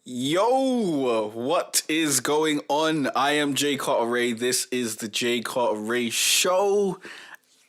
Yo, what is going on? I am Jay Cartere. This is the Jay Cartere Show.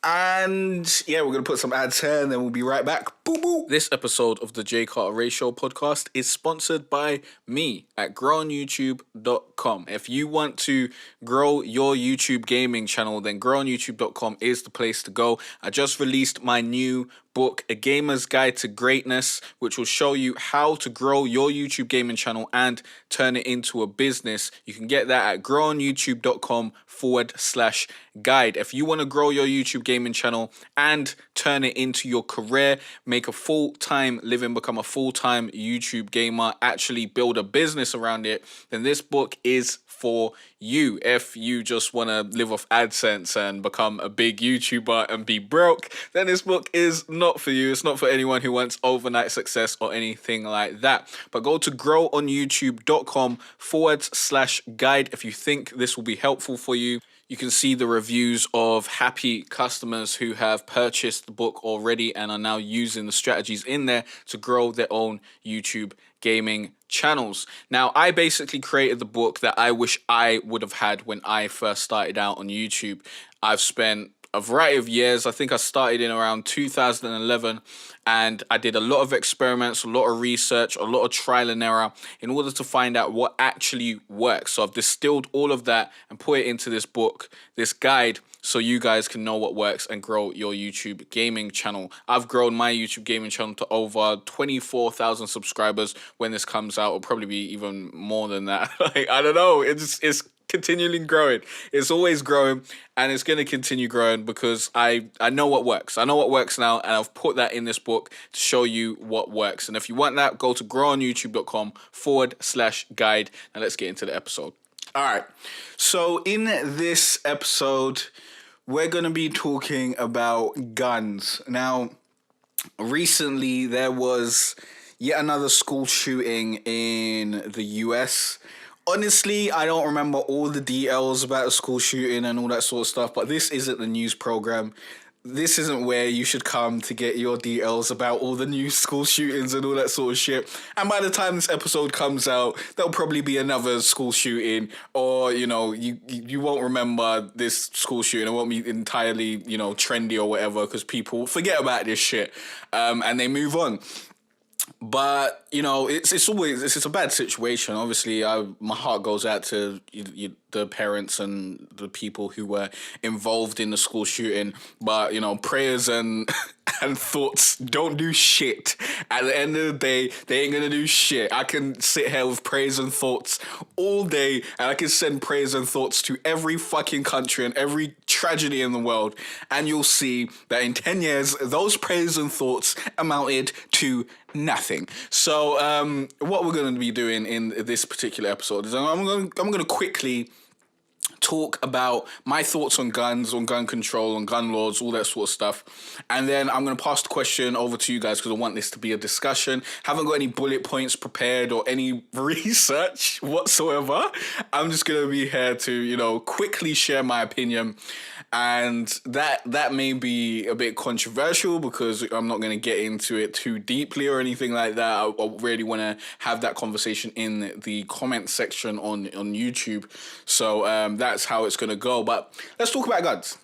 And yeah, we're going to put some ads here and then we'll be right back. Boo boo. This episode of the Jay Cartere Show podcast is sponsored by me at growonyoutube.com. If you want to grow your YouTube gaming channel, then growonyoutube.com is the place to go. I just released my new book, A Gamer's Guide to Greatness, which will show you how to grow your YouTube gaming channel and turn it into a business. You can get that at growonyoutube.com/guide. If you want to grow your YouTube gaming channel and turn it into your career, make a full-time living, become a full-time YouTube gamer, actually build a business around it, then this book is for you. If you just want to live off AdSense and become a big YouTuber and be broke, then this book is not for you. It's not for anyone who wants overnight success or anything like that. But go to growonyoutube.com/guide if you think this will be helpful for you. You can see the reviews of happy customers who have purchased the book already and are now using the strategies in there to grow their own YouTube gaming channels. Now, I basically created the book that I wish I would have had when I first started out on YouTube. I've spent a variety of years. I think I started in around 2011 and I did a lot of experiments, a lot of research, a lot of trial and error in order to find out what actually works. So I've distilled all of that and put it into this book, this guide, so you guys can know what works and grow your YouTube gaming channel. I've grown my YouTube gaming channel to over 24,000 subscribers. When this comes out, it'll probably be even more than that. I don't know. It's continually growing. It's always growing and it's going to continue growing because I know what works. I know what works now and I've put that in this book to show you what works. And if you want that, go to growonyoutube.com/guide and let's get into the episode. All right. So in this episode, we're going to be talking about guns. Now, recently there was yet another school shooting in the US. Honestly, I don't remember all the details about the school shooting and all that sort of stuff, but this isn't the news program. This isn't where you should come to get your details about all the new school shootings and all that sort of shit. And by the time this episode comes out, there'll probably be another school shooting, or, you know, you won't remember this school shooting. It won't be entirely, you know, trendy or whatever, because people forget about this shit and they move on. But, you know, it's always a bad situation. Obviously, my heart goes out to the parents and the people who were involved in the school shooting. But, you know, prayers and and thoughts don't do shit. At the end of the day, they ain't gonna do shit. I can sit here with prayers and thoughts all day, and I can send prayers and thoughts to every fucking country and every tragedy in the world, and you'll see that in 10 years, those prayers and thoughts amounted to nothing. So what we're going to be doing in this particular episode is I'm going to quickly talk about my thoughts on guns, on gun control, on gun laws, all that sort of stuff. And then I'm going to pass the question over to you guys because I want this to be a discussion. Haven't got any bullet points prepared or any research whatsoever. I'm just going to be here to, you know, quickly share my opinion. And that may be a bit controversial because I'm not going to get into it too deeply or anything like that. I really want to have that conversation in the comment section on YouTube. So that's how it's going to go. But let's talk about guns.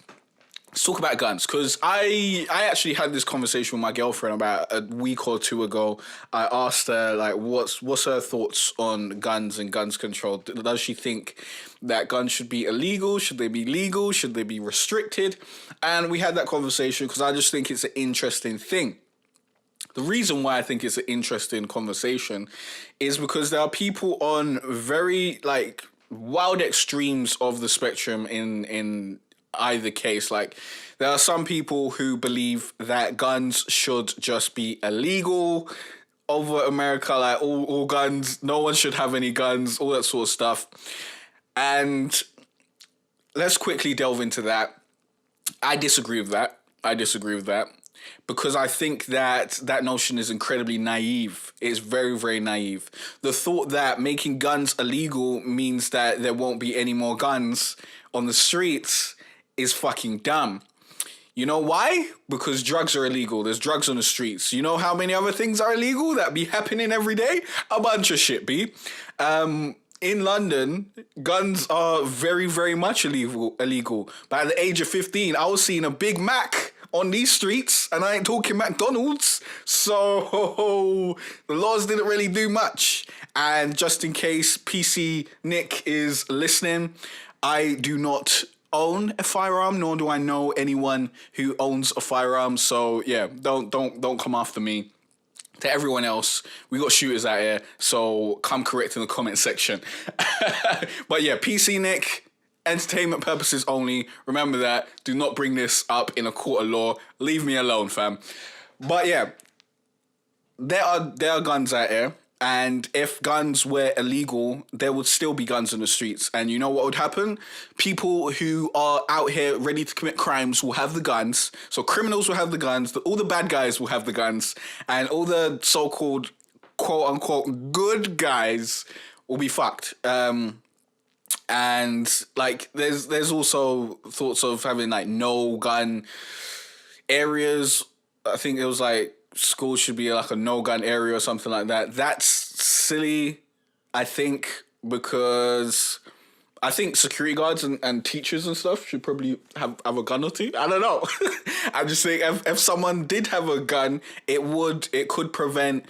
Let's talk about guns, because I actually had this conversation with my girlfriend about a week or two ago. I asked her, like, what's her thoughts on guns and guns control? Does she think that guns should be illegal? Should they be legal? Should they be restricted? And we had that conversation because I just think it's an interesting thing. The reason why I think it's an interesting conversation is because there are people on very, like, wild extremes of the spectrum in either case. Like, there are some people who believe that guns should just be illegal over America, like all guns, no one should have any guns, all that sort of stuff. And let's quickly delve into that. I disagree with that because I think that notion is incredibly naive. It's very, very naive. The thought that making guns illegal means that there won't be any more guns on the streets is fucking dumb. You know why? Because drugs are illegal. There's drugs on the streets. You know how many other things are illegal that be happening every day? A bunch of shit, B. In London, guns are very, very much illegal. But at the age of 15, I was seeing a Big Mac on these streets, and I ain't talking McDonald's. So the laws didn't really do much. And just in case PC Nick is listening, I do not own a firearm, nor do I know anyone who owns a firearm. So yeah, don't come after me. To everyone else, we got shooters out here, so come correct in the comment section. But yeah, PC Nick, entertainment purposes only. Remember that. Do not bring this up in a court of law. Leave me alone, fam. But yeah, there are guns out here. And if guns were illegal, there would still be guns in the streets. And you know what would happen? People who are out here ready to commit crimes will have the guns. So criminals will have the guns. All the bad guys will have the guns. And all the so-called quote-unquote good guys will be fucked. And like there's also thoughts of having like no gun areas. I think it was like school should be like a no gun area or something like that. That's silly, I think, because I think security guards and teachers and stuff should probably have a gun or two. I don't know. I just think if someone did have a gun, it could prevent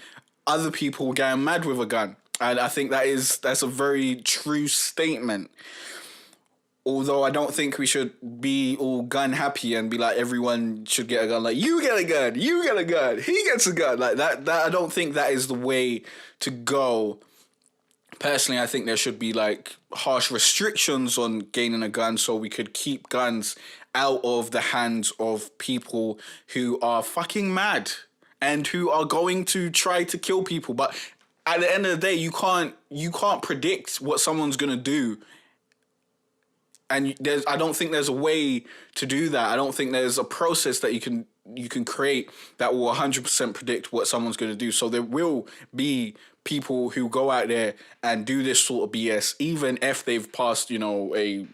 other people getting mad with a gun. And I think that's a very true statement. Although I don't think we should be all gun happy and be like everyone should get a gun. Like, you get a gun, you get a gun, he gets a gun. Like that I don't think that is the way to go. Personally, I think there should be like harsh restrictions on gaining a gun so we could keep guns out of the hands of people who are fucking mad and who are going to try to kill people. But at the end of the day, you can't predict what someone's gonna do. And I don't think there's a way to do that. I don't think there's a process that you can create that will 100% predict what someone's going to do. So there will be people who go out there and do this sort of BS, even if they've passed, a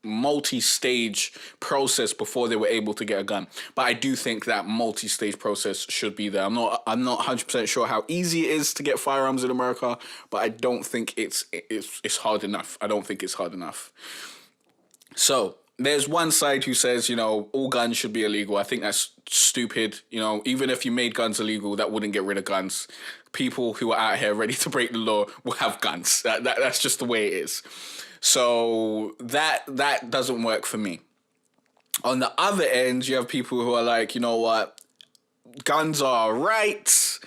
multi-stage process before they were able to get a gun. But I do think that multi-stage process should be there. I'm not 100% sure how easy it is to get firearms in America, but I don't think it's hard enough. I don't think it's hard enough. So there's one side who says, all guns should be illegal. I think that's stupid. Even if you made guns illegal, that wouldn't get rid of guns. People who are out here ready to break the law will have guns. That's just the way it is. So that doesn't work for me. On the other end, you have people who are like, you know what? Guns are right.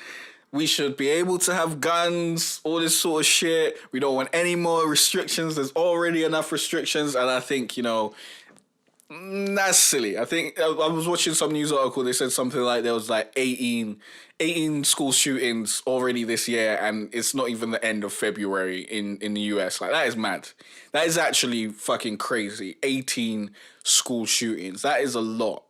We should be able to have guns, all this sort of shit. We don't want any more restrictions. There's already enough restrictions. And I think, that's silly. I think I was watching some news article. They said something like there was like 18 school shootings already this year. And it's not even the end of February in the US. Like, that is mad. That is actually fucking crazy. 18 school shootings. That is a lot.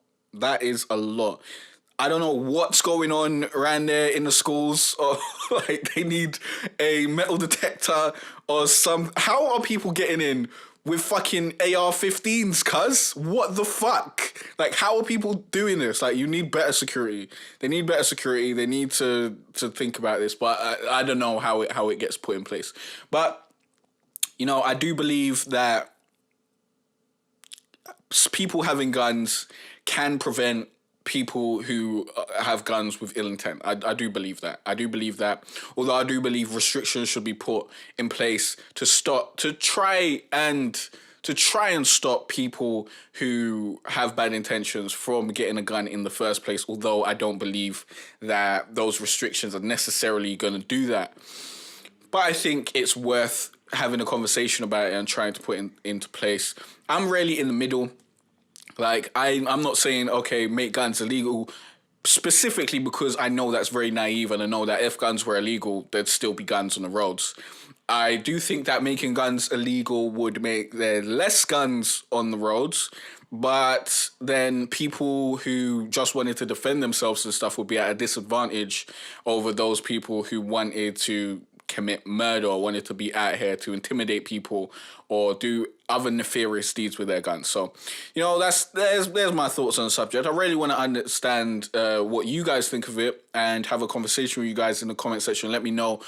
I don't know what's going on around there in the schools, or like they need a metal detector or some. How are people getting in with fucking AR-15s, cuz? What the fuck? Like, how are people doing this? Like, you need better security. They need better security. They need to think about this, but I don't know how it gets put in place. But, I do believe that people having guns can prevent people who have guns with ill intent. I do believe that. Although I do believe restrictions should be put in place to try and stop people who have bad intentions from getting a gun in the first place. Although I don't believe that those restrictions are necessarily going to do that. But I think it's worth having a conversation about it and trying to put it into place. I'm really in the middle. Like, I'm not saying, okay, make guns illegal, specifically because I know that's very naive, and I know that if guns were illegal, there'd still be guns on the roads. I do think that making guns illegal would make there less guns on the roads, but then people who just wanted to defend themselves and stuff would be at a disadvantage over those people who wanted to commit murder or wanted to be out here to intimidate people or do other nefarious deeds with their guns. So, you know, there's my thoughts on the subject. I really want to understand what you guys think of it and have a conversation with you guys in the comment section. Let me know,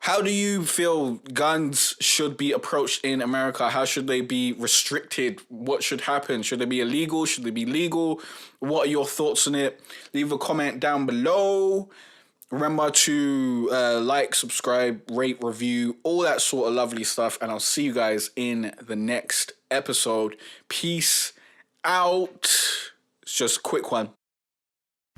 how do you feel guns should be approached in America? How should they be restricted? What should happen? Should they be illegal? Should they be legal? What are your thoughts on it? Leave a comment down below. Remember to like, subscribe, rate, review, all that sort of lovely stuff. And I'll see you guys in the next episode. Peace out. It's just a quick one.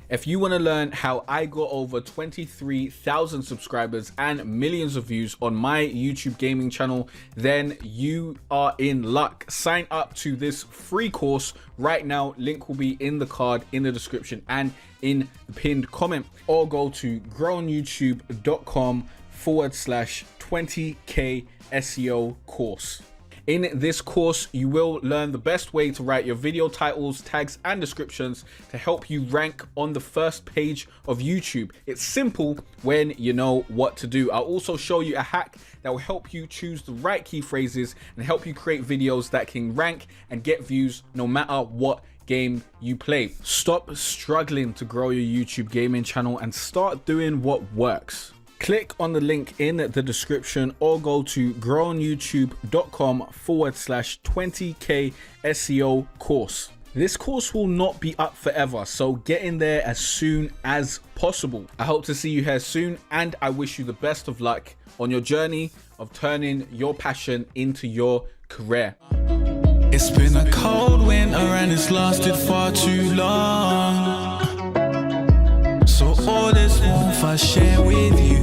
If you want to learn how I got over 23,000 subscribers and millions of views on my YouTube gaming channel, then you are in luck. Sign up to this free course right now. Link will be in the card, in the description, and in the pinned comment. Or go to growonyoutube.com/20k SEO course. In this course, you will learn the best way to write your video titles, tags, and descriptions to help you rank on the first page of YouTube. It's simple when you know what to do. I'll also show you a hack that will help you choose the right key phrases and help you create videos that can rank and get views no matter what game you play. Stop struggling to grow your YouTube gaming channel and start doing what works. Click on the link in the description or go to growonyoutube.com/20k SEO course. This course will not be up forever, so get in there as soon as possible. I hope to see you here soon, and I wish you the best of luck on your journey of turning your passion into your career. It's been a cold winter and it's lasted far too long. So all this warmth I share with you,